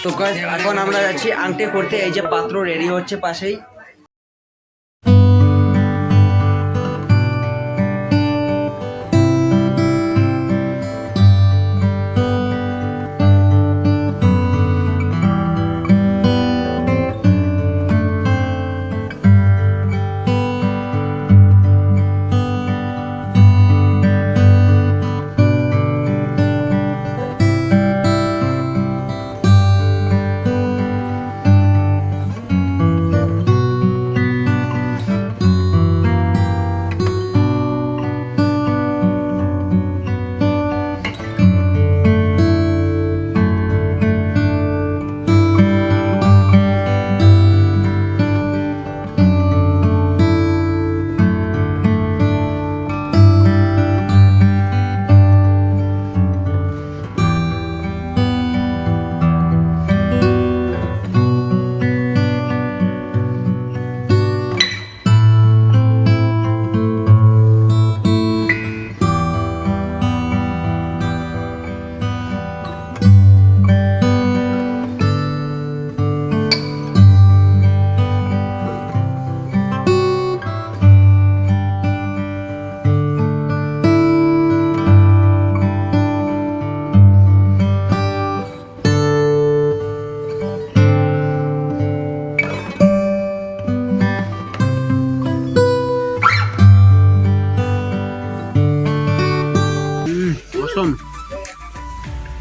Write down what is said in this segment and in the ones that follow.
তো গাইস এখন আমরা যাচ্ছি আংটি করতে। এই যে পাত্র রেডি হচ্ছে পাশেই।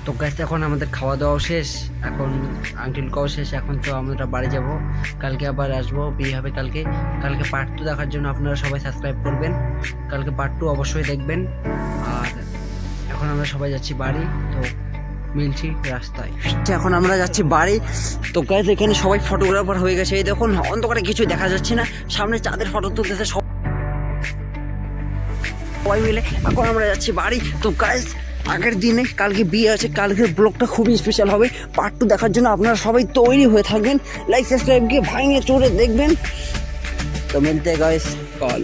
তো গাইস এখন আমাদের খাওয়া দাওয়া শেষ, এখন আংটিল খাওয়া শেষ। এখন তো আমরা বাড়ি যাব, কালকে আবার আসবো, বিয়ে হবে কালকে। কালকে পার্ট 2 দেখার জন্য আপনারা সবাই সাবস্ক্রাইব করবেন। কালকে পার্ট 2 অবশ্যই দেখবেন। আর এখন আমরা সবাই যাচ্ছি বাড়ি, তো মিলছি রাস্তায়। এখন আমরা যাচ্ছি বাড়ি। তো গাইস এখানে সবাই ফটোগ্রাফার হয়ে গেছে। এই দেখুন অন্ধকারে কিছু দেখা যাচ্ছে না, সামনে চাঁদের ফটো তুলতেছে সবাই মিলে। এখন আমরা যাচ্ছি বাড়ি। তো গাইস আগের দিনে কালকে বিয়ে আছে, কালকের ব্লগটা খুবই স্পেশাল হবে। পার্ট 2 দেখার জন্য আপনারা সবাই তৈরি হয়ে থাকবেন, লাইক সাবস্ক্রাইব গিয়ে ভাঙিয়ে চড়ে দেখবেন। তো মিলতে গাইস কল।